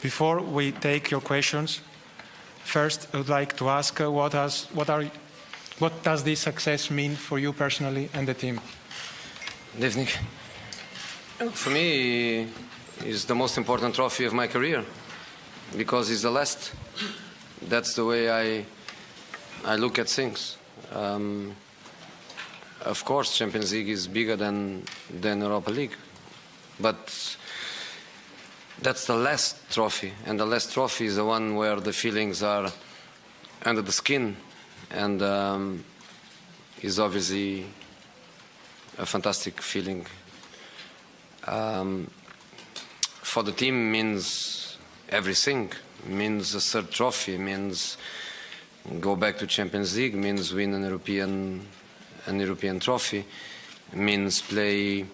Before we take your questions, first I would like to ask what does this success mean for you personally and the team? Good evening. For me, it's the most important trophy of my career because it's the last. That's the way I look at things. Of course, Champions League is bigger than Europa League, but that's the last trophy, and the last trophy is the one where the feelings are under the skin, and is obviously a fantastic feeling. For the team means everything. Means a third trophy. Means go back to Champions League. Means win an European trophy. Means play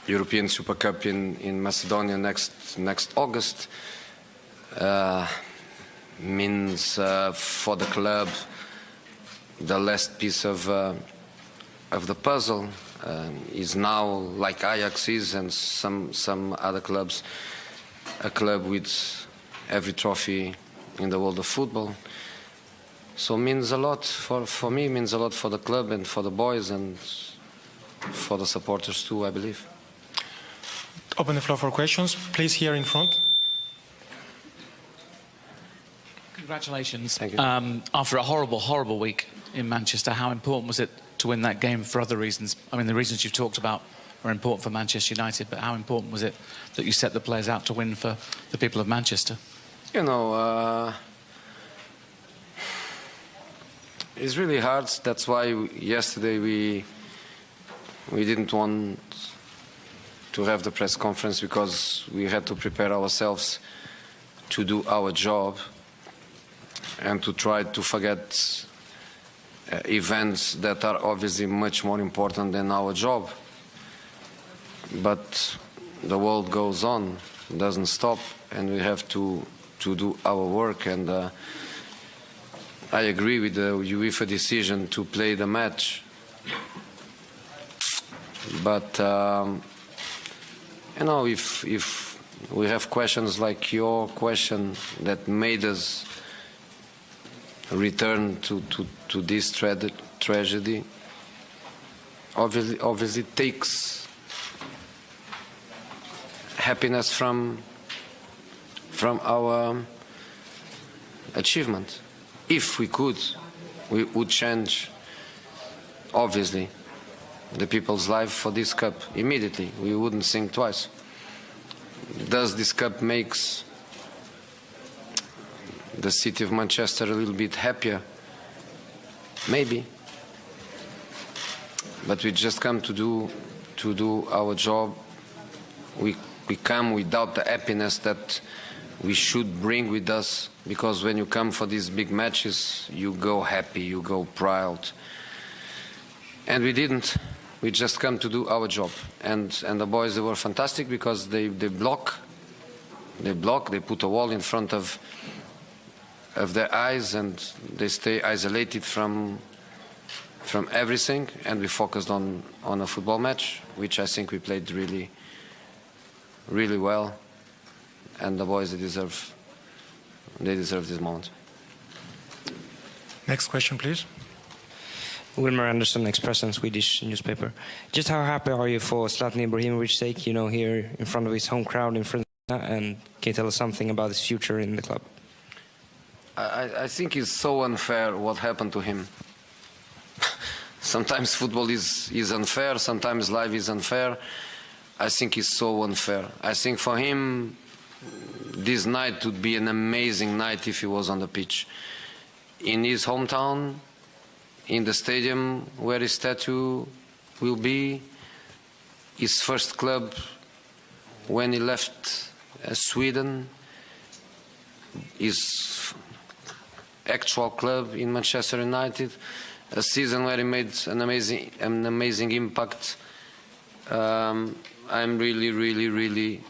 European Super Cup in Macedonia next August. Means for the club the last piece of the puzzle. Is now, like Ajax is and some other clubs, a club with every trophy in the world of football. So it means a lot for me, means a lot for the club and for the boys and for the supporters too, I believe. Open the floor for questions. Please, here in front. Congratulations. Thank you. After a horrible week in Manchester, how important was it to win that game for other reasons? I mean, the reasons you've talked about are important for Manchester United, but how important was it that you set the players out to win for the people of Manchester? You know, it's really hard. That's why yesterday we didn't want to have the press conference, because we had to prepare ourselves to do our job and to try to forget events that are obviously much more important than our job. But the world goes on, doesn't stop, and we have to do our work. And I agree with the UEFA decision to play the match. But you know, if we have questions like your question that made us return to this tragedy, obviously takes happiness from our achievement. If we could, we would change, obviously, the people's life for this cup immediately. We wouldn't think twice. Does this cup makes the city of Manchester a little bit happier? Maybe. But we just come to do our job. We come without the happiness that we should bring with us, because when you come for these big matches, you go happy, you go proud. And we didn't. We just come to do our job. And the boys, they were fantastic, because they block, they put a wall in front of their eyes, and they stay isolated from everything, and we focused on a football match, which I think we played really well, and the boys, they deserve this moment. Next question, please. Wilmer Anderson, Expressen, Swedish newspaper. Just how happy are you for Zlatan Ibrahimovic's sake, you know, here in front of his home crowd in front, and can you tell us something about his future in the club? I think it's so unfair what happened to him. Sometimes football is unfair, sometimes life is unfair. I think it's so unfair. I think for him, this night would be an amazing night if he was on the pitch. In his hometown, in the stadium where his statue will be, his first club when he left Sweden, his actual club in Manchester United, a season where he made an amazing impact. I'm really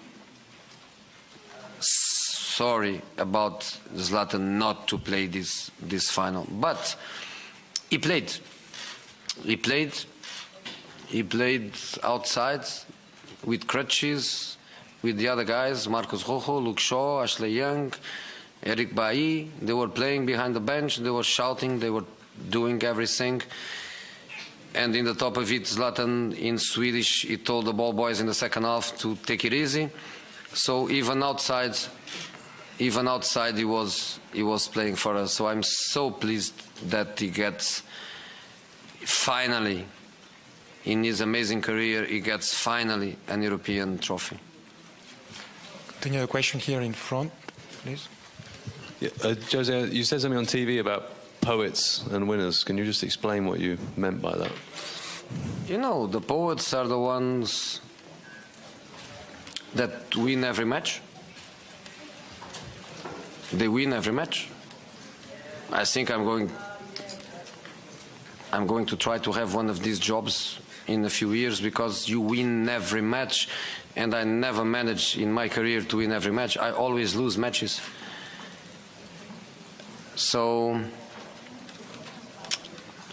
sorry about Zlatan not to play this final, but he played outside with crutches, with the other guys, Marcos Rojo, Luke Shaw, Ashley Young, Eric Bailly. They were playing behind the bench, they were shouting, they were doing everything. And in the top of it, Zlatan, in Swedish, he told the ball boys in the second half to take it easy. So even outside he was playing for us. So I'm so pleased that he gets finally, in his amazing career, he gets finally an European trophy. Continue the question here in front, please. Yeah, Jose, you said something on TV about poets and winners. Can you just explain what you meant by that? You know, the poets are the ones that win every match. They win every match. I think I'm going to try to have one of these jobs in a few years, because you win every match, and I never managed in my career to win every match. I always lose matches. So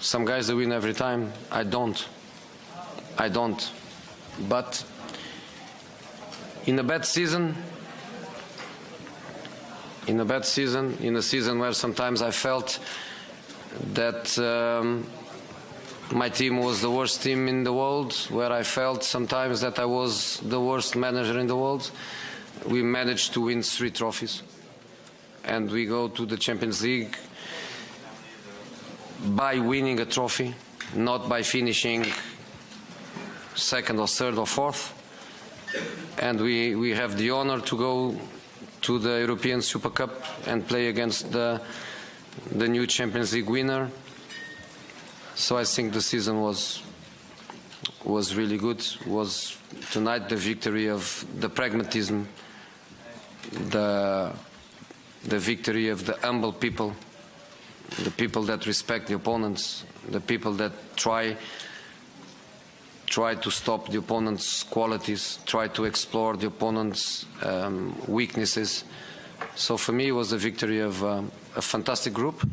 some guys, they win every time. I don't. But in a bad season, in a season where sometimes I felt that my team was the worst team in the world, where I felt sometimes that I was the worst manager in the world, we managed to win 3 trophies. And we go to the Champions League by winning a trophy, not by finishing second or third or fourth. And we have the honor to go to the European Super Cup and play against the new Champions League winner. So I think the season was really good. Was tonight the victory of the pragmatism, the victory of the humble people, the people that respect the opponents, the people that try to stop the opponent's qualities, try to explore the opponent's weaknesses. So for me, it was a victory of a fantastic group,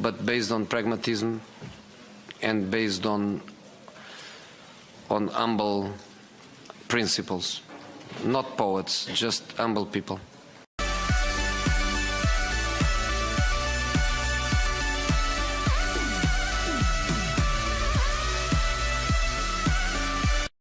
but based on pragmatism and based on humble principles. Not poets, just humble people.